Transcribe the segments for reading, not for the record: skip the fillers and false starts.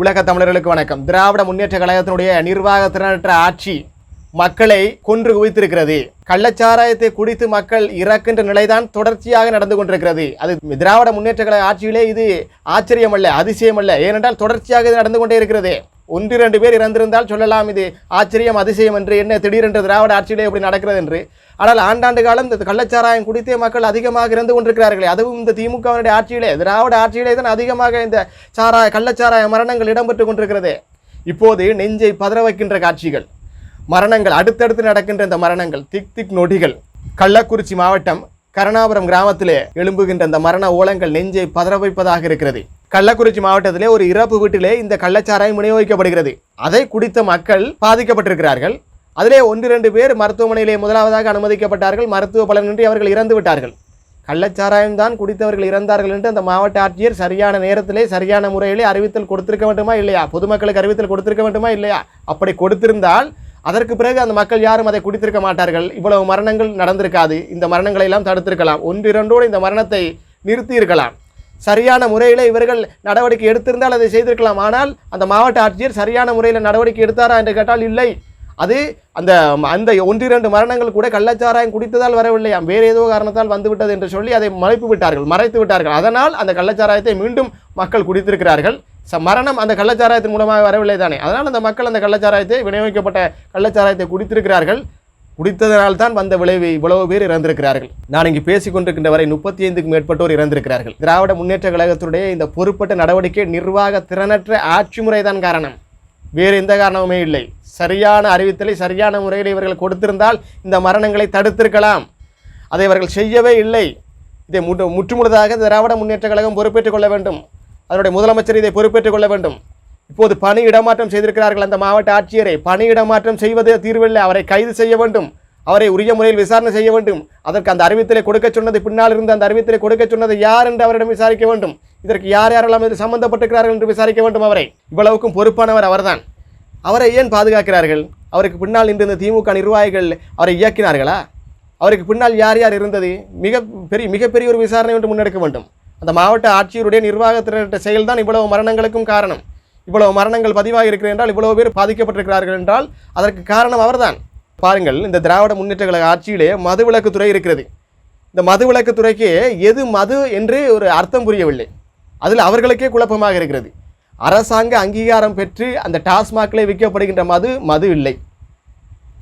உலக தமிழர்களுக்கு வணக்கம். திராவிட முன்னேற்ற கழகத்தினுடைய நிர்வாக திறனற்ற ஆட்சி மக்களை கொன்று குவித்திருக்கிறது. கள்ளச்சாராயத்தை குடித்து மக்கள் இறக்கின்ற நிலைதான் தொடர்ச்சியாக நடந்து கொண்டிருக்கிறது. அது திராவிட முன்னேற்ற கழக ஆட்சியிலே இது ஆச்சரியமல்ல, அதிசயமல்ல. ஏனென்றால் தொடர்ச்சியாக இது நடந்து கொண்டே இருக்கிறது. 1-2 பேர் இறந்திருந்தால் சொல்லலாம் இது ஆச்சரியம் அதிசயம் என்று, என்ன திடீரென்று திராவிட ஆட்சியிலே இப்படி நடக்கிறது என்று. ஆனால் ஆண்டாண்டு காலம் இந்த கள்ளச்சாராயம் குடித்தே மக்கள் அதிகமாக இறந்து கொண்டிருக்கிறார்களே, அதுவும் இந்த திமுகவினுடைய ஆட்சியிலே, திராவிட ஆட்சியிலே தான் அதிகமாக இந்த கள்ளச்சாராய மரணங்கள் இடம்பெற்று கொண்டிருக்கிறது. இப்போது நெஞ்சை பதற வைக்கின்ற காட்சிகள், மரணங்கள், அடுத்தடுத்து நடக்கின்ற இந்த மரணங்கள், திக் நொடிகள். கள்ளக்குறிச்சி மாவட்டம் கருணாபுரம் கிராமத்திலே எழும்புகின்ற இந்த மரண ஓலங்கள் நெஞ்சை பதற வைப்பதாக இருக்கிறது. கள்ளக்குறிச்சி மாவட்டத்திலே ஒரு இறப்பு வீட்டிலே இந்த கள்ளச்சாராயம் விநியோகிக்கப்படுகிறது. அதை குடித்த மக்கள் பாதிக்கப்பட்டிருக்கிறார்கள். அதிலே 1-2 பேர் மருத்துவமனையிலே முதலாவதாக அனுமதிக்கப்பட்டார்கள். மருத்துவ பலனின்றி அவர்கள் இறந்து விட்டார்கள். கள்ளச்சாராயம் தான் குடித்தவர்கள் இறந்தார்கள் என்று அந்த மாவட்ட ஆட்சியர் சரியான நேரத்திலே சரியான முறையிலே அறிவித்தல் கொடுத்திருக்க வேண்டுமா இல்லையா? பொதுமக்களுக்கு அறிவித்தல் கொடுத்திருக்க வேண்டுமா இல்லையா? அப்படி கொடுத்திருந்தால் அதற்கு பிறகு அந்த மக்கள் யாரும் அதை குடித்திருக்க மாட்டார்கள். இவ்வளவு மரணங்கள் நடந்திருக்காது. இந்த மரணங்களை எல்லாம் தடுத்திருக்கலாம். 1-2 இந்த மரணத்தை நிறுத்தி இருக்கலாம். சரியான முறையில் இவர்கள் நடவடிக்கை எடுத்திருந்தால் அதை செய்திருக்கலாம். ஆனால் அந்த மாவட்ட ஆட்சியர் சரியான முறையில் நடவடிக்கை எடுத்தாரா என்று கேட்டால் இல்லை. அது அந்த 1-2 மரணங்கள் கூட கள்ளச்சாராயம் குடித்ததால் வரவில்லையாம், வேறு ஏதோ காரணத்தால் வந்துவிட்டது என்று சொல்லி அதை மறைத்து விட்டார்கள். அதனால் அந்த கள்ளச்சாராயத்தை மீண்டும் மக்கள் குடித்திருக்கிறார்கள். மரணம் அந்த கள்ளச்சாராயத்தின் மூலமாக வரவில்லை தானே. அதனால் அந்த மக்கள் அந்த கள்ளச்சாராயத்தை, விநியோகிக்கப்பட்ட கள்ளச்சாராயத்தை குடித்திருக்கிறார்கள். குடித்ததனால் தான் வந்த விளைவு இவ்வளவு பேர் இறந்திருக்கிறார்கள். நான் இங்கு பேசிக் கொண்டிருக்கின்ற வரை 35க்கும் மேற்பட்டோர் இறந்திருக்கிறார்கள். திராவிட முன்னேற்ற கழகத்தினுடைய இந்த பொறுப்பட்ட நடவடிக்கை, நிர்வாக திறனற்ற ஆட்சி முறைதான் காரணம், வேறு எந்த காரணமுமே இல்லை. சரியான அறிவித்தலை சரியான முறையில் இவர்கள் கொடுத்திருந்தால் இந்த மரணங்களை தடுத்திருக்கலாம். அதை இவர்கள் செய்யவே இல்லை. இதை முற்றுமுழுதாக திராவிட முன்னேற்ற கழகம் பொறுப்பேற்றுக் கொள்ள வேண்டும். அதனுடைய முதலமைச்சர் இதை பொறுப்பேற்றுக் கொள்ள வேண்டும். இப்போது பணி இடமாற்றம் செய்திருக்கிறார்கள் அந்த மாவட்ட ஆட்சியரை. பணி இடமாற்றம் செய்வது தீர்வில்லை, அவரை கைது செய்ய வேண்டும், அவரை உரிய முறையில் விசாரணை செய்ய வேண்டும். அதற்கு அந்த அறிவித்தலை கொடுக்க சொன்னது, பின்னால் இருந்து அந்த அறிவித்தலை கொடுக்க சொன்னது யார் என்று அவரிடம் விசாரிக்க வேண்டும். இதற்கு யாரெல்லாம் இதில் சம்பந்தப்பட்டிருக்கிறார்கள் என்று விசாரிக்க வேண்டும். அவரை, இவ்வளவுக்கும் பொறுப்பானவர் அவர்தான். அவரை ஏன் பாதுகாக்கிறார்கள்? அவருக்கு பின்னால் இன்று இந்த திமுக நிர்வாகிகள் அவரை இயக்கினார்களா? அவருக்கு பின்னால் யார் யார் இருந்தது? மிகப்பெரிய ஒரு விசாரணை ஒன்று முன்னெடுக்க வேண்டும். அந்த மாவட்ட ஆட்சியருடைய நிர்வாகத்திற்ற செயல்தான் இவ்வளவு மரணங்களுக்கும் காரணம். இவ்வளவு மரணங்கள் பதிவாகி இருக்கிறது என்றால், இவ்வளவு பேர் பாதிக்கப்பட்டிருக்கிறார்கள் என்றால் அதற்கு காரணம் அவர்தான். பாருங்கள், இந்த திராவிட முன்னேற்ற கழக ஆட்சியிலே மதுவிலக்குத்துறை இருக்கிறது. இந்த மதுவிலக்குத்துறைக்கு எது மது என்று ஒரு அர்த்தம் புரியவில்லை. அதில் அவர்களுக்கே குழப்பமாக இருக்கிறது. அரசாங்க அங்கீகாரம் பெற்று அந்த டாஸ்மாகிலே விற்கப்படுகின்ற மது இல்லை.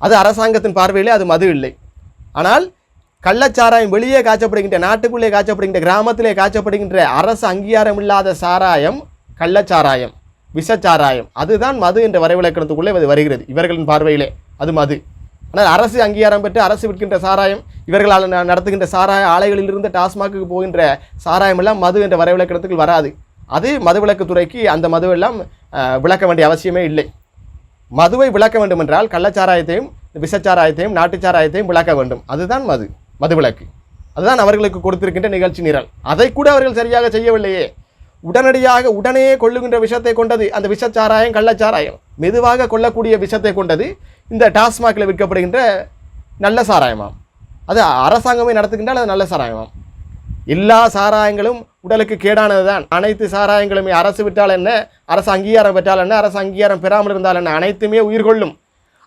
அது அரசாங்கத்தின் பார்வையிலே அது மது இல்லை. ஆனால் கள்ளச்சாராயம் வெளியே காய்ச்சப்படுகின்ற, நாட்டுக்குள்ளே காய்ச்சப்படுகின்ற, கிராமத்திலே காய்ச்சப்படுகின்ற அரசு அங்கீகாரம் இல்லாத சாராயம் கள்ளச்சாராயம், விஷச்சாராயம், அதுதான் மது என்ற வரைவிலக்கணத்துக்குள்ளே அது வருகிறது. இவர்களின் பார்வையிலே அது மது. ஆனால் அரசு அங்கீகாரம் பெற்று அரசு விற்கின்ற சாராயம், இவர்களால் நடத்துகின்ற சாராய ஆலைகளிலிருந்து டாஸ்மாக்கு போகின்ற சாராயம் எல்லாம் மது என்ற வரைவிலக்கணத்துக்கு வராது. அது மதுவிலக்குத்துறைக்கு அந்த மதுவெல்லாம் விளக்க வேண்டிய அவசியமே இல்லை. மதுவை விளக்க வேண்டும் என்றால் கள்ளச்சாராயத்தையும் விஷச்சாராயத்தையும் நாட்டுச்சாராயத்தையும் விளக்க வேண்டும். அதுதான் மதுவிலக்கு. அதுதான் அவர்களுக்கு கொடுத்திருக்கின்ற நிகழ்ச்சி நிரல். அதை கூட அவர்கள் சரியாக செய்யவில்லையே. உடனே கொள்ளுகின்ற விஷத்தை கொண்டது அந்த விஷச்சாராயம், கள்ளச்சாராயம். மெதுவாக கொள்ளக்கூடிய விஷத்தை கொண்டது இந்த டாஸ்மாகில் விற்கப்படுகின்ற நல்ல சாராயமாம். அது அரசாங்கமே நடத்துகின்றால் அது நல்ல சாராயமாம். எல்லா சாராயங்களும் உடலுக்கு கேடானது தான். அனைத்து சாராயங்களுமே அரசு விட்டால் என்ன, அரசு அங்கீகாரம் பெற்றால் என்ன, அரசு அங்கீகாரம் பெறாமல் இருந்தால் என்ன, அனைத்துமே உயிர் கொள்ளும்.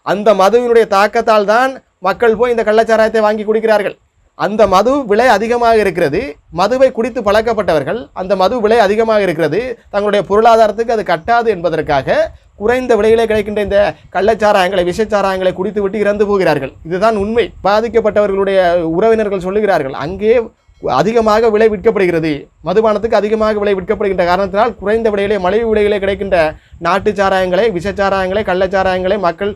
அந்த மதுவினுடைய தாக்கத்தால் தான் மக்கள் போய் இந்த கள்ளச்சாராயத்தை வாங்கி குடிக்கிறார்கள். அந்த மது விலை அதிகமாக இருக்கிறது. மதுவை குடித்து பழக்கப்பட்டவர்கள், அந்த மது விலை அதிகமாக இருக்கிறது, தங்களுடைய பொருளாதாரத்துக்கு அது கட்டாது என்பதற்காக குறைந்த விலையிலே கிடைக்கின்ற இந்த கள்ளச்சாராயங்களை, விஷச்சாராயங்களை குடித்து விட்டு இறந்து போகிறார்கள். இதுதான் உண்மை. பாதிக்கப்பட்டவர்களுடைய உறவினர்கள் சொல்லுகிறார்கள், அங்கே அதிகமாக விலை விற்கப்படுகிறது, மதுபானத்துக்கு அதிகமாக விலை விற்கப்படுகின்ற காரணத்தினால் குறைந்த விலையிலே, மலிவு விலையிலே கிடைக்கின்ற நாட்டு சாராயங்களை, விஷச்சாராயங்களை, கள்ளச்சாராயங்களை மக்கள்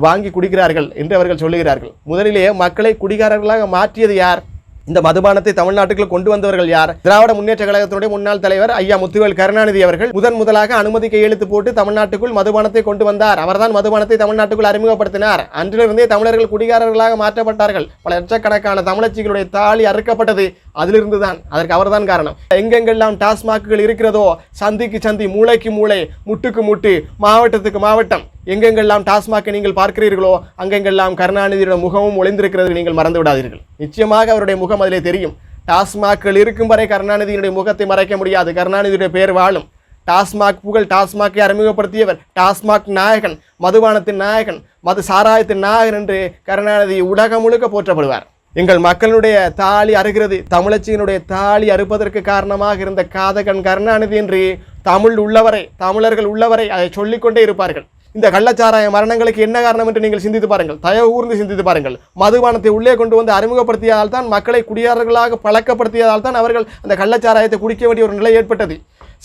வாங்கி குடிக்கிறார்கள் என்று அவர்கள் சொல்லுகிறார்கள். முதலிலேயே மக்களை குடிகாரர்களாக மாற்றியது யார்? இந்த மதுபானத்தை தமிழ்நாட்டுக்குள் கொண்டு வந்தவர்கள் யார்? திராவிட முன்னேற்ற கழகத்தினுடைய முன்னாள் தலைவர் ஐயா முத்துவேல் கருணாநிதி அவர்கள் முதலாக அனுமதி கையெழுத்து போட்டு தமிழ்நாட்டுக்குள் மதுபானத்தை கொண்டு வந்தார். அவர்தான் மதுபானத்தை தமிழ்நாட்டுக்குள் அறிமுகப்படுத்தினார். அன்றிலிருந்தே தமிழர்கள் குடிகாரர்களாக மாற்றப்பட்டார்கள். பல லட்சக்கணக்கான தமிழச்சிகளுடைய தாலி அறுக்கப்பட்டது அதிலிருந்து தான். அதற்கு அவர்தான் காரணம். எங்கெங்கெல்லாம் டாஸ்மாக்குகள் இருக்கிறதோ, சந்திக்கு சந்தி, மூளைக்கு மூளை, முட்டுக்கு முட்டு, மாவட்டத்துக்கு மாவட்டம், எங்கெங்கெல்லாம் டாஸ்மாகை நீங்கள் பார்க்கிறீர்களோ அங்கெங்கெல்லாம் கருணாநிதியோட முகமும் ஒளிந்திருக்கிறது நீங்கள் மறந்து விடாதீர்கள். நிச்சயமாக அவருடைய முகம் அதிலே தெரியும். டாஸ்மாக்கள் இருக்கும் வரை கருணாநிதியினுடைய முகத்தை மறைக்க முடியாது. கருணாநிதியுடைய பெயர் வாழும். டாஸ்மாக் புகழ் டாஸ்மாக்கை அறிமுகப்படுத்தியவர், டாஸ்மாக் நாயகன், மதுபானத்தின் நாயகன், மது சாராயத்தின் நாயகன் என்று கருணாநிதி உலகம் முழுக்க போற்றப்படுவார். எங்கள் மக்களுடைய தாலி அறுகிறது, தமிழச்சியினுடைய தாலி அறுப்பதற்கு காரணமாக இருந்த காதகன் கருணாநிதி என்று தமிழர்கள் உள்ளவரை அதை சொல்லிக்கொண்டே இருப்பார்கள். இந்த கள்ளச்சாராய மரணங்களுக்கு என்ன காரணம் என்று நீங்கள் சிந்தித்து பாருங்கள், தயவு கூர்ந்து சிந்தித்து பாருங்கள். மதுபானத்தை உள்ளே கொண்டு வந்து அறிமுகப்படுத்தியதால் தான், மக்களை குடியாரர்களாக பழக்கப்படுத்தியதால் தான் அவர்கள் அந்த கள்ளச்சாராயத்தை குடிக்க வேண்டிய ஒரு நிலை ஏற்பட்டது.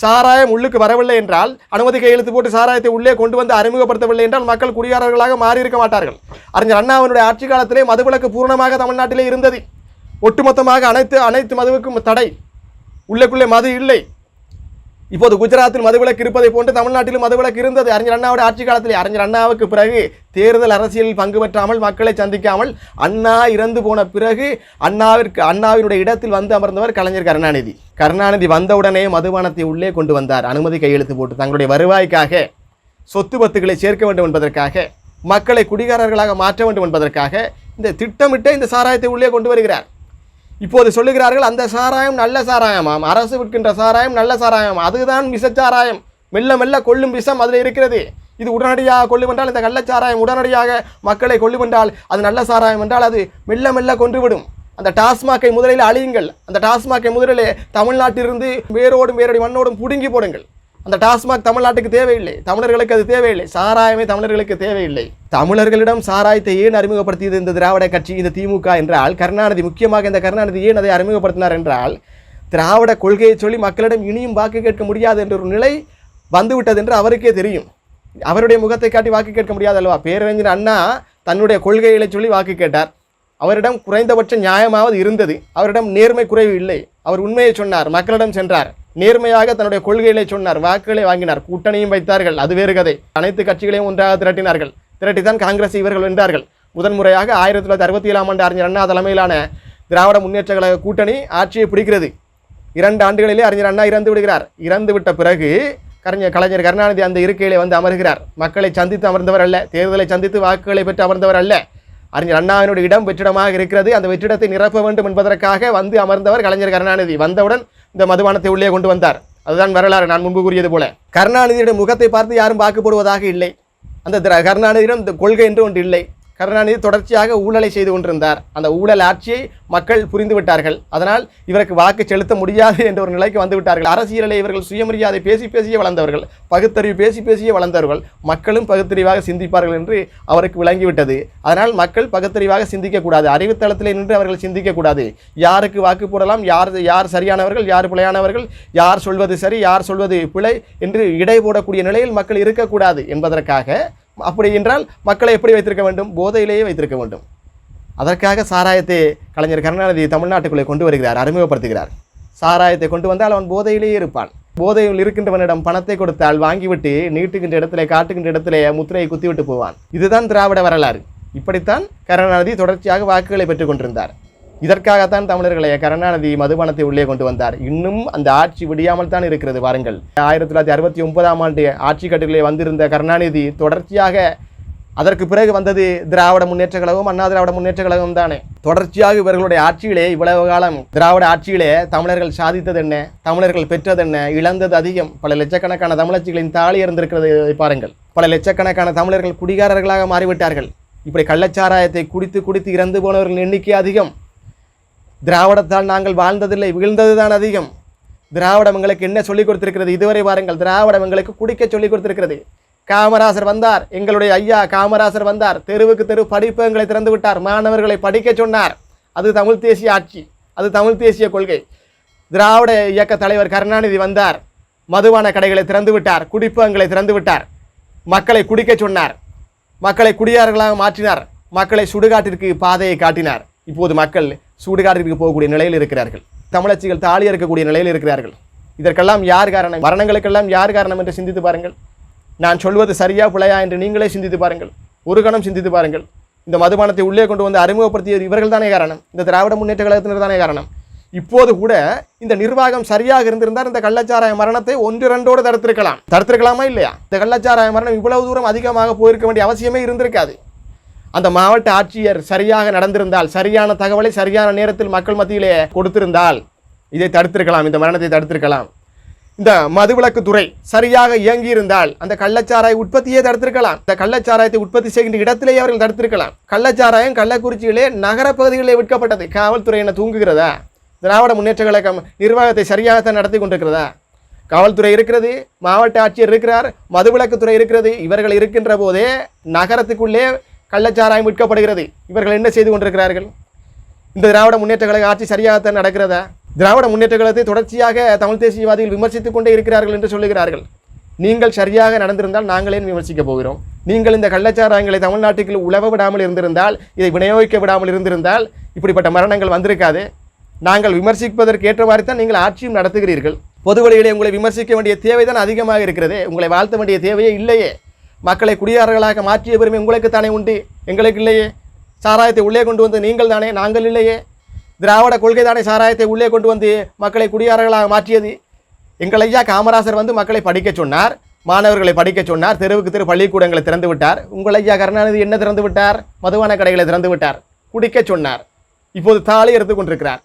சாராயம் உள்ளுக்கு வரவில்லை என்றால், அனுமதி கையெழுத்து போட்டு சாராயத்தை உள்ளே கொண்டு வந்து அறிமுகப்படுத்தவில்லை என்றால் மக்கள் குடியாரர்களாக மாறியிருக்க மாட்டார்கள். அறிஞர் அண்ணாவினுடைய ஆட்சி காலத்திலே மதுவிலக்கு பூர்ணமாக தமிழ்நாட்டிலே இருந்தது. ஒட்டுமொத்தமாக அனைத்து மதுவுக்கும் தடை, உள்ளுக்குள்ளே மது இல்லை. இப்போது குஜராத்தில் மதுவிலக்கு இருப்பதை போன்று தமிழ்நாட்டிலும் மதுவிலக்கு இருந்தது அறிஞர் அண்ணாவுடைய ஆட்சி காலத்திலே. அறிஞர் அண்ணாவுக்கு பிறகு தேர்தல் அரசியலில் பங்கு பெற்றாமல், மக்களை சந்திக்காமல், அண்ணா இறந்து போன பிறகு அண்ணாவினுடைய இடத்தில் வந்து அமர்ந்தவர் கலைஞர் கருணாநிதி. கருணாநிதி வந்தவுடனே மதுபானத்தை உள்ளே கொண்டு வந்தார். அனுமதி கையெழுத்து போட்டு தங்களுடைய வருவாய்க்காக, சொத்து பத்துக்களை சேர்க்க வேண்டும் என்பதற்காக, மக்களை குடிகாரர்களாக மாற்ற வேண்டும் என்பதற்காக இந்த திட்டமிட்ட இந்த சாராயத்தை உள்ளே கொண்டு வருகிறார். இப்போது சொல்லுகிறார்கள் அந்த சாராயம் நல்ல சாராயமாம், அரசு விற்கின்ற சாராயம் நல்ல சாராயம், அதுதான் விஷச்சாராயம், மெல்ல மெல்ல கொள்ளும் விஷம் அதில் இருக்கிறது. இது உடனடியாக கொள்ளும் என்றால், இந்த கள்ளச்சாராயம் உடனடியாக மக்களை கொள்ளும் என்றால், அது நல்ல சாராயம் என்றால் அது மெல்ல மெல்ல கொன்றுவிடும். அந்த டாஸ்மாக்கை முதலில் அழியுங்கள். அந்த டாஸ்மாக்கை முதலில் தமிழ்நாட்டிலிருந்து வேரோடும் மண்ணோடும் புடுங்கி போடுங்கள். அந்த டாஸ்மாக் தமிழ்நாட்டுக்கு தேவையில்லை, தமிழர்களுக்கு அது தேவையில்லை. சாராயமே தமிழர்களுக்கு தேவையில்லை. தமிழர்களிடம் சாராயத்தை ஏன் அறிமுகப்படுத்தியது இந்த திராவிட கட்சி, இந்த திமுக என்றால், கருணாநிதி, முக்கியமாக இந்த கருணாநிதி ஏன் அதை அறிமுகப்படுத்தினார் என்றால், திராவிட கொள்கையை சொல்லி மக்களிடம் இனியும் வாக்கு கேட்க முடியாது என்ற ஒரு நிலை வந்துவிட்டது என்று அவருக்கே தெரியும். அவருடைய முகத்தை காட்டி வாக்கு கேட்க முடியாது அல்லவா? பேரறிஞர் அண்ணா தன்னுடைய கொள்கைகளை சொல்லி வாக்கு கேட்டார். அவரிடம் குறைந்தபட்ச நியாயமாவது இருந்தது. அவரிடம் நேர்மை குறைவு இல்லை. அவர் உண்மையை சொன்னார், மக்களிடம் சென்றார், நேர்மையாக தன்னுடைய கொள்கைகளை சொன்னார், வாக்குகளை வாங்கினார், கூட்டணியும் வைத்தார்கள், அது வேறு கதை. அனைத்து கட்சிகளையும் ஒன்றாக திரட்டித்தான் காங்கிரஸ் இவர்கள் வென்றார்கள். முதன்முறையாக 1967ஆம் ஆண்டு அறிஞர் அண்ணா தலைமையிலான திராவிட முன்னேற்ற கழக கூட்டணி ஆட்சியை பிடிக்கிறது. 2 ஆண்டுகளிலே அறிஞர் அண்ணா இறந்து விடுகிறார். இறந்து விட்ட பிறகு கலைஞர் கருணாநிதி அந்த இருக்கையிலே வந்து அமர்கிறார். மக்களை சந்தித்து அமர்ந்தவர் அல்ல, தேர்தலை சந்தித்து வாக்குகளை பெற்று அமர்ந்தவர் அல்ல. அறிஞர் அண்ணாவினுடைய இடம் வெற்றிடமாக இருக்கிறது, அந்த வெற்றிடத்தை நிரப்ப வேண்டும் என்பதற்காக வந்து அமர்ந்தவர் கலைஞர் கருணாநிதி. வந்தவுடன் இந்த மதுபானத்தை உள்ளே கொண்டு வந்தார். அதுதான் வரலாறு. நான் முன்பு கூறியது போல கருணாநிதியுடைய முகத்தை பார்த்து யாரும் வாக்கு போடுவதாக இல்லை. அந்த கருணாநிதியிடம் இந்த கொள்கை என்று ஒன்று இல்லை. கருணாநிதி தொடர்ச்சியாக ஊழலை செய்து கொண்டிருந்தார். அந்த ஊழல் ஆட்சியை மக்கள் புரிந்து விட்டார்கள். அதனால் இவருக்கு வாக்கு செலுத்த முடியாது என்ற ஒரு நிலைக்கு வந்து விட்டார்கள். அரசியலில் இவர்கள் சுயமரியாதை பேசியே வளர்ந்தவர்கள், பகுத்தறிவு பேசியே வளர்ந்தவர்கள். மக்களும் பகுத்தறிவாக சிந்திப்பார்கள் என்று அவருக்கு விளங்கிவிட்டது. அதனால் மக்கள் பகுத்தறிவாக சிந்திக்கக்கூடாது, அறிவுத்தளத்தில் நின்று அவர்கள் சிந்திக்கக்கூடாது. யாருக்கு வாக்கு போடலாம், யார் சரியானவர்கள், யார் பிழையானவர்கள், யார் சொல்வது சரி, யார் சொல்வது பிழை என்று இடை போடக்கூடிய நிலையில் மக்கள் இருக்கக்கூடாது என்பதற்காக, அப்படி என்றால் மக்களை எப்படி வைத்திருக்க வேண்டும்? போதையிலேயே வைத்திருக்க வேண்டும். அதற்காக சாராயத்தை கலைஞர் கருணாநிதி தமிழ்நாட்டுக்குள்ளே கொண்டு வருகிறார், அறிமுகப்படுத்துகிறார். சாராயத்தை கொண்டு வந்தால் அவன் போதையிலேயே இருப்பான். போதையில் இருக்கின்றவனிடம் பணத்தை கொடுத்தால் வாங்கிவிட்டு நீட்டுகின்ற இடத்திலே, காட்டுகின்ற இடத்திலே முத்திரையை குத்திவிட்டு போவான். இதுதான் திராவிட வரலாறு. இப்படித்தான் கருணாநிதி தொடர்ச்சியாக வாக்குகளை பெற்றுக் கொண்டிருந்தார். இதற்காகத்தான் தமிழர்களை கருணாநிதி மதுபானத்தை உள்ளே கொண்டு வந்தார். இன்னும் அந்த ஆட்சி விடியாமல் தான் இருக்கிறது. வாருங்கள், 1969ஆம் ஆண்டு ஆட்சி கட்டுகளே வந்திருந்த கருணாநிதி தொடர்ச்சியாக, அதற்கு பிறகு வந்தது திராவிட முன்னேற்ற கழகம், அண்ணா திராவிட முன்னேற்ற கழகம் தானே. தொடர்ச்சியாக இவர்களுடைய ஆட்சியிலே, இவ்வளவு காலம் திராவிட ஆட்சியிலே தமிழர்கள் சாதித்தது என்ன, தமிழர்கள் பெற்றது என்ன, இழந்தது அதிகம். பல லட்சக்கணக்கான தமிழச்சிகளின் தாலி இருந்திருக்கிறது பாருங்கள். பல லட்சக்கணக்கான தமிழர்கள் குடிகாரர்களாக மாறிவிட்டார்கள். இப்படி கள்ளச்சாராயத்தை குடித்து இறந்து போனவர்கள் எண்ணிக்கை அதிகம். திராவிடத்தால் நாங்கள் வாழ்ந்ததில்லை, வீழ்ந்ததுதான் அதிகம். திராவிடம் எங்களுக்கு என்ன சொல்லிக் கொடுத்திருக்கிறது? இதுவரை பாருங்கள், திராவிடம் எங்களுக்கு குடிக்க சொல்லிக் கொடுத்திருக்கிறது. காமராசர் வந்தார், எங்களுடைய ஐயா காமராசர் வந்தார், தெருவுக்கு தெரு படிப்பகங்களை திறந்து விட்டார், மாணவர்களை படிக்க சொன்னார். அது தமிழ் தேசிய ஆட்சி, அது தமிழ் தேசிய கொள்கை. திராவிட இயக்க தலைவர் கருணாநிதி வந்தார், மதுபான கடைகளை திறந்து விட்டார், குடிப்பகங்களை திறந்து விட்டார், மக்களை குடிக்க சொன்னார், மக்களை குடியார்களாக மாற்றினார், மக்களை சுடுகாட்டிற்கு பாதையை காட்டினார். இப்போது மக்கள் சுடுகாட்டிற்கு போகக்கூடிய நிலையில் இருக்கிறார்கள். தமிழச்சிகள் தாலி இருக்கக்கூடிய நிலையில் இருக்கிறார்கள். இதற்கெல்லாம் யார் காரணம்? மரணங்களுக்கெல்லாம் யார் காரணம் என்று சிந்தித்து பாருங்கள். நான் சொல்வது சரியா பிழையா என்று நீங்களே சிந்தித்து பாருங்கள். ஒரு கணம் சிந்தித்து பாருங்கள். இந்த மதுபானத்தை உள்ளே கொண்டு வந்து அறிமுகப்படுத்தியது இவர்கள் தானே காரணம், இந்த திராவிட முன்னேற்ற கழகத்தினர் தானே காரணம். இப்போது கூட இந்த நிர்வாகம் சரியாக இருந்திருந்தால் இந்த கள்ளச்சாராய மரணத்தை 1-2 தடுத்திருக்கலாமா இல்லையா? இந்த கள்ளச்சாராய மரணம் இவ்வளவு தூரம் அதிகமாக போயிருக்க வேண்டிய அவசியமே இருந்திருக்காது. அந்த மாவட்ட ஆட்சியர் சரியாக நடந்திருந்தால், சரியான தகவலை சரியான நேரத்தில் மக்கள் மத்தியிலே கொடுத்திருந்தால் இதை தடுத்திருக்கலாம், இந்த மரணத்தை தடுத்திருக்கலாம். இந்த மதுவிலக்கு துறை சரியாக இயங்கி இருந்தால் அந்த கள்ளச்சாராய உற்பத்தியை தடுத்திருக்கலாம். இந்த கள்ளச்சாராயத்தை உற்பத்தி செய்கின்ற இடத்திலேயே அவர்கள் தடுத்திருக்கலாம். கள்ளச்சாராயம் கள்ளக்குறிச்சியிலே நகர பகுதிகளிலே விற்கப்பட்டது. காவல்துறை என்ன தூங்குகிறதா? திராவிட முன்னேற்ற கழகம் நிர்வாகத்தை சரியாகத்தான் நடத்தி கொண்டிருக்கிறதா? காவல்துறை இருக்கிறது, மாவட்ட ஆட்சியர் இருக்கிறார், மதுவிலக்குத்துறை இருக்கிறது. இவர்கள் இருக்கின்ற போதே நகரத்துக்குள்ளே கள்ளச்சாராயம் விற்கப்படுகிறது. இவர்கள் என்ன செய்து கொண்டிருக்கிறார்கள்? இந்த திராவிட முன்னேற்ற கழக ஆட்சி சரியாகத்தான் நடக்கிறதா? திராவிட முன்னேற்ற கழகத்தை தொடர்ச்சியாக தமிழ் தேசியவாதிகள் விமர்சித்துக் கொண்டே இருக்கிறார்கள் என்று சொல்லுகிறார்கள். நீங்கள் சரியாக நடந்திருந்தால் நாங்களே விமர்சிக்க போகிறோம். நீங்கள் இந்த கள்ளச்சாராயங்களை தமிழ்நாட்டுக்கு உழவ விடாமல் இருந்திருந்தால், இதை விநியோகிக்க விடாமல் இருந்திருந்தால் இப்படிப்பட்ட மரணங்கள் வந்திருக்காது. நாங்கள் விமர்சிப்பதற்கு ஏற்றவாறு தான் நீங்கள் ஆட்சியும் நடத்துகிறீர்கள். பொது வழியிலே உங்களை விமர்சிக்க வேண்டிய தேவைதான் அதிகமாக இருக்கிறது. உங்களை வாழ்த்த வேண்டிய தேவையே இல்லையே. மக்களை குடியாரர்களாக மாற்றிய பெருமை உங்களுக்கு தானே உண்டு, எங்களுக்கு இல்லையே. சாராயத்தை உள்ளே கொண்டு வந்து நீங்கள் தானே, நாங்கள் இல்லையே. திராவிட கொள்கை தானே சாராயத்தை உள்ளே கொண்டு வந்து மக்களை குடியாரர்களாக மாற்றியது. எங்கள் ஐயா காமராசர் வந்து மக்களை படிக்க சொன்னார், மாணவர்களை படிக்க சொன்னார், தெருவுக்கு தெரு பள்ளிக்கூடங்களை திறந்து விட்டார். உங்கள் ஐயா கருணாநிதி என்ன திறந்து விட்டார்? மதுபான கடைகளை திறந்து விட்டார், குடிக்க சொன்னார். இப்போது தாலி எடுத்துக் கொண்டிருக்கிறார்.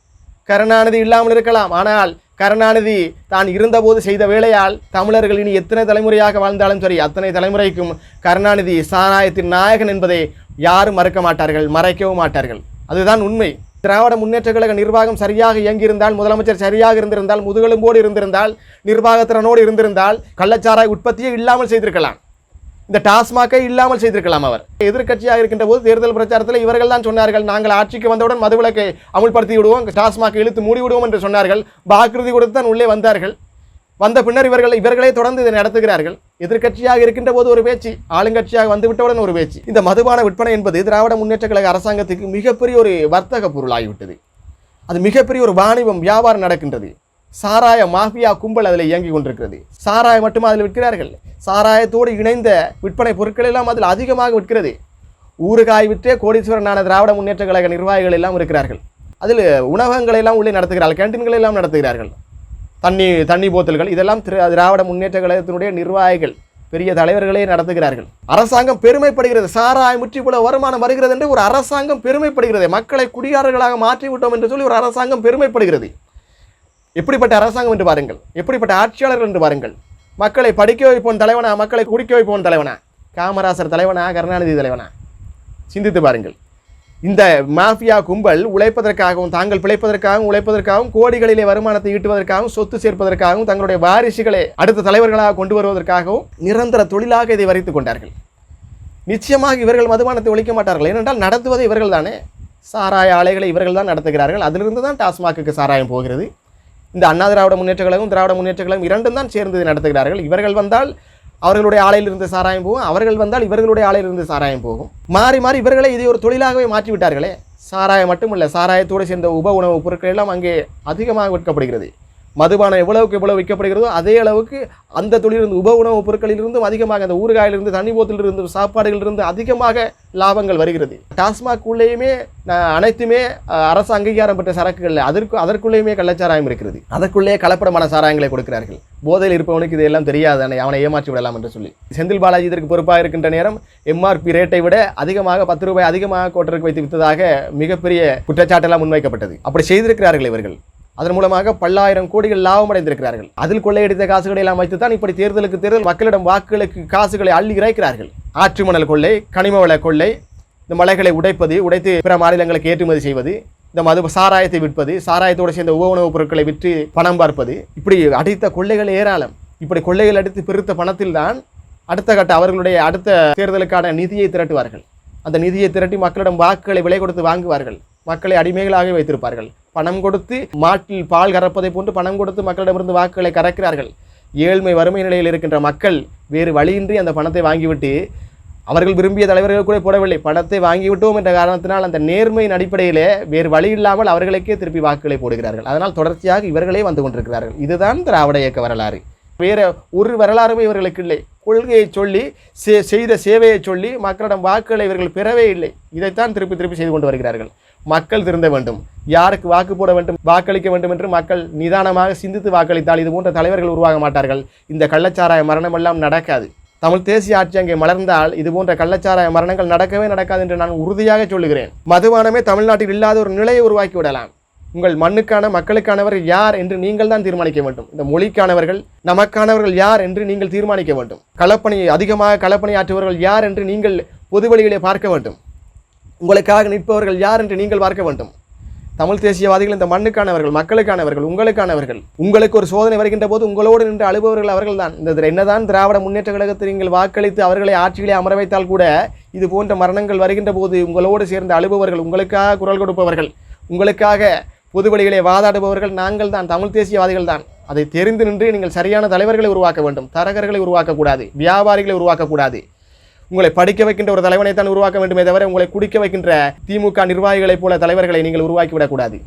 கருணாநிதி இல்லாமல் இருக்கலாம், ஆனால் கருணாநிதி தான் இருந்தபோது செய்த வேலையால் தமிழர்கள் இனி எத்தனை தலைமுறையாக வாழ்ந்தாலும் சரி, அத்தனை தலைமுறைக்கும் கருணாநிதி சாராயத்தின் நாயகன் என்பதை யாரும் மறுக்க மாட்டார்கள், மறைக்கவும் மாட்டார்கள். அதுதான் உண்மை. திராவிட முன்னேற்ற கழக நிர்வாகம் சரியாக இயங்கியிருந்தால், முதலமைச்சர் சரியாக இருந்திருந்தால், முதுகெலும்போடு இருந்திருந்தால், நிர்வாகத்திறனோடு இருந்திருந்தால் கள்ளச்சாராய உற்பத்தியை இல்லாமல் செய்திருக்கலாம். இந்த டாஸ்மாகை இல்லாமல் செய்திருக்கலாம். அவர் எதிர்க்கட்சியாக இருக்கின்ற போது தேர்தல் பிரச்சாரத்தில் இவர்கள் தான் சொன்னார்கள், நாங்கள் ஆட்சிக்கு வந்தவுடன் மதுவிலக்கை அமுல்படுத்தி விடுவோம், டாஸ்மாகை இழுத்து மூடி விடுவோம் என்று சொன்னார்கள். வாக்குறுதி கொடுத்து தான் உள்ளே வந்தார்கள். வந்த பின்னர் இவர்களே தொடர்ந்து இதை நடத்துகிறார்கள். எதிர்க்கட்சியாக இருக்கின்ற போது ஒரு பேச்சு, ஆளுங்கட்சியாக வந்துவிட்டவுடன் ஒரு பேச்சு. இந்த மதுபான விற்பனை என்பது திராவிட முன்னேற்ற கழக அரசாங்கத்துக்கு மிகப்பெரிய ஒரு வர்த்தக பொருளாகிவிட்டது. அது மிகப்பெரிய ஒரு வாணிபம், வியாபாரம் நடக்கின்றது. சாராய மாஃபியா கும்பல் அதில் இயங்கி கொண்டிருக்கிறது. சாராயம் மட்டுமா அதில் விற்கிறார்கள், சாராயத்தோடு இணைந்த விற்பனை பொருட்கள் எல்லாம் அதில் அதிகமாக விற்கிறது. ஊறுகாய் விற்றே கோடீஸ்வரனான திராவிட முன்னேற்ற கழக நிர்வாகிகள் எல்லாம் இருக்கிறார்கள். அதில் உணவகங்களை எல்லாம் உள்ளே நடத்துகிறார்கள், கேன்டீன்களை எல்லாம் நடத்துகிறார்கள். தண்ணி போத்தல்கள் இதெல்லாம் திராவிட முன்னேற்ற கழகத்தினுடைய நிர்வாகிகள், பெரிய தலைவர்களே நடத்துகிறார்கள். அரசாங்கம் பெருமைப்படுகிறது, சாராயம் முற்றி போல வருமானம் வருகிறது என்று ஒரு அரசாங்கம் பெருமைப்படுகிறது. மக்களை குடியாரர்களாக மாற்றிவிட்டோம் என்று சொல்லி ஒரு அரசாங்கம் பெருமைப்படுகிறது. எப்படிப்பட்ட அரசாங்கம் என்று பாருங்கள், எப்படிப்பட்ட ஆட்சியாளர்கள் என்று பாருங்கள். மக்களை படிக்க வைப்போன் தலைவனா, மக்களை குடிக்க வைப்போன் தலைவனா? காமராசர் தலைவனா, கருணாநிதி தலைவனா? சிந்தித்து பாருங்கள். இந்த மாஃபியா கும்பல் உழைப்பதற்காகவும், தாங்கள் பிழைப்பதற்காகவும், உழைப்பதற்காகவும், கோடிகளிலே வருமானத்தை ஈட்டுவதற்காகவும், சொத்து சேர்ப்பதற்காகவும், தங்களுடைய வாரிசுகளை அடுத்த தலைவர்களாக கொண்டு வருவதற்காகவும் நிரந்தர தொழிலாக இதை வரைத்துக் கொண்டார்கள். நிச்சயமாக இவர்கள் மதுபானத்தை ஒழிக்க மாட்டார்கள். ஏனென்றால் நடத்துவதை இவர்கள் தானே. சாராய ஆலைகளை இவர்கள் தான் நடத்துகிறார்கள். அதிலிருந்து தான் டாஸ்மாக்கு சாராயம் போகிறது. இந்த அண்ணா திராவிட முன்னேற்ற கழகம், திராவிட முன்னேற்ற கழகம் இரண்டும் தான் சேர்ந்து நடத்துகிறார்கள். இவர்கள் வந்தால் அவர்களுடைய ஆலையிலிருந்து சாராயம் போகும், அவர்கள் வந்தால் இவர்களுடைய ஆலையிலிருந்து சாராயம் போகும். மாறி மாறி இவர்களை இதை ஒரு தொழிலாகவே மாற்றிவிட்டார்களே. சாராயம் மட்டுமல்ல, சாராயத்தோடு சேர்ந்த உப உணவுப் பொருட்கள் எல்லாம் அங்கே அதிகமாக விற்கப்படுகிறது. மதுபானம் எவ்வளவுக்கு எவ்வளவு விற்கப்படுகிறதோ அதே அளவுக்கு அந்த தொழிலிருந்து, உப உணவுப் பொருட்களிலிருந்தும் அதிகமாக, அந்த ஊறுகாயிலிருந்து, தண்ணி போத்திலிருந்து, சாப்பாடுகளிலிருந்து அதிகமாக லாபங்கள் வருகிறது. டாஸ்மாக் உள்ளேயுமே அனைத்துமே அரசு அங்கீகாரம் பெற்ற சரக்குகள், அதற்குள்ளேயுமே கள்ளச்சாராயம் இருக்கிறது. அதற்குள்ளே கலப்படமான சாராயங்களை கொடுக்கிறார்கள். போதையில் இருப்பவனுக்கு இதெல்லாம் தெரியாது, அவனை ஏமாற்றி விடலாம் என்று சொல்லி செந்தில் பாலாஜி இதற்கு பொறுப்பாக இருக்கின்ற நேரம் எம்ஆர்பி ரேட்டை விட அதிகமாக 10 ரூபாய் அதிகமாக கோட்டருக்கு வைத்து வித்ததாக மிகப்பெரிய குற்றச்சாட்டெல்லாம் முன்வைக்கப்பட்டது. அப்படி செய்திருக்கிறார்கள் இவர்கள். அதன் மூலமாக பல்லாயிரம் கோடிகள் லாபம் அடைந்திருக்கிறார்கள். அதில் கொள்ளையடித்த காசுகளை எல்லாம் வைத்துத்தான் இப்படி தேர்தலுக்கு தேர்தல் மக்களிடம் வாக்குகளுக்கு காசுகளை அள்ளி இறைக்கிறார்கள். ஆற்று மணல் கொள்ளை, கனிம வள கொள்ளை, இந்த மலைகளை உடைத்து பிற மாநிலங்களுக்கு ஏற்றுமதி செய்வது, இந்த சாராயத்தை விற்பது, சாராயத்தோடு சேர்ந்த உப உணவுப் பொருட்களை விற்று பணம் பார்ப்பது, இப்படி அடித்த கொள்ளைகள் ஏராளம். இப்படி கொள்ளைகள் அடித்து பெருத்த பணத்தில் தான் அடுத்த கட்ட அவர்களுடைய அடுத்த தேர்தலுக்கான நிதியை திரட்டுவார்கள். அந்த நிதியை திரட்டி மக்களிடம் வாக்குகளை விலை கொடுத்து வாங்குவார்கள். மக்களை அடிமைகளாக வைத்திருப்பார்கள். பணம் கொடுத்து மாட்டில் பால் கறப்பதை போன்று பணம் கொடுத்து மக்களிடமிருந்து வாக்குகளை கறக்கிறார்கள். ஏழ்மை வறுமை நிலையில் இருக்கின்ற மக்கள் வேறு வழியின்றி அந்த பணத்தை வாங்கிவிட்டு, அவர்கள் விரும்பிய தலைவர்கள் கூட போடவில்லை, பணத்தை வாங்கிவிட்டோம் என்ற காரணத்தினால் அந்த நேர்மையின் அடிப்படையிலே வேறு வழி இல்லாமல் அவர்களுக்கே திருப்பி வாக்குகளை போடுகிறார்கள். அதனால் தொடர்ச்சியாக இவர்களே வந்து கொண்டிருக்கிறார்கள். இதுதான் திராவிட இயக்க வரலாறு. வேறு ஒரு வரலாறுமே இவர்களுக்கு இல்லை. கொள்கையை சொல்லி செய்த சேவையை சொல்லி மக்களிடம் வாக்குகளை இவர்கள் பெறவே இல்லை. இதைத்தான் திருப்பி செய்து கொண்டு வருகிறார்கள். மக்கள் திருந்த வேண்டும், யாருக்கு வாக்கு போட வேண்டும், வாக்களிக்க வேண்டும் என்று மக்கள் நிதானமாக சிந்தித்து வாக்களித்தால் இது போன்ற தலைவர்கள் உருவாக மாட்டார்கள். இந்த கள்ளச்சாராய மரணம் எல்லாம் நடக்காது. தமிழ் தேசிய ஆட்சி அங்கே மலர்ந்தால் இது போன்ற கள்ளச்சாராய மரணங்கள் நடக்கவே நடக்காது என்று நான் உறுதியாக சொல்லுகிறேன். மதுபானமே தமிழ்நாட்டில் இல்லாத ஒரு நிலையை உருவாக்கி விடலாம். உங்கள் மண்ணுக்கான மக்களுக்கானவர் யார் என்று நீங்கள் தான் தீர்மானிக்க வேண்டும். இந்த மொழிக்கானவர்கள் நமக்கானவர்கள் யார் என்று நீங்கள் தீர்மானிக்க வேண்டும். அதிகமாக களப்பணி ஆற்றுபவர்கள் யார் என்று நீங்கள் பொதுவெளியிலே பார்க்க வேண்டும். உங்களுக்காக நிற்பவர்கள் யார் என்று நீங்கள் பார்க்க வேண்டும். தமிழ் தேசியவாதிகள் இந்த மண்ணுக்கானவர்கள், மக்களுக்கானவர்கள், உங்களுக்கானவர்கள். உங்களுக்கு ஒரு சோதனை வருகின்ற போது உங்களோடு நின்று அழுபவர்கள் அவர்கள் தான். இந்த என்னதான் திராவிட முன்னேற்ற கழகத்தை நீங்கள் வாக்களித்து அவர்களை ஆட்சியிலே அமர வைத்தால் கூட இது போன்ற மரணங்கள் வருகின்ற போது உங்களோடு சேர்ந்து அழுபவர்கள், உங்களுக்காக குரல் கொடுப்பவர்கள், உங்களுக்காக பொதுவெளிகளை வாதாடுபவர்கள் நாங்கள் தான், தமிழ் தேசியவாதிகள் தான். அதை தெரிந்து நின்று நீங்கள் சரியான தலைவர்களை உருவாக்க வேண்டும். தரகர்களை உருவாக்கக்கூடாது, வியாபாரிகளை உருவாக்கக்கூடாது. உங்களை படிக்க வைக்கின்ற ஒரு தலைவனை தான் உருவாக்க வேண்டுமே தவிர உங்களை குடிக்க வைக்கின்ற திமுக நிர்வாகிகளைப் போல தலைவர்களை நீங்கள் உருவாக்கிவிடக்கூடாது.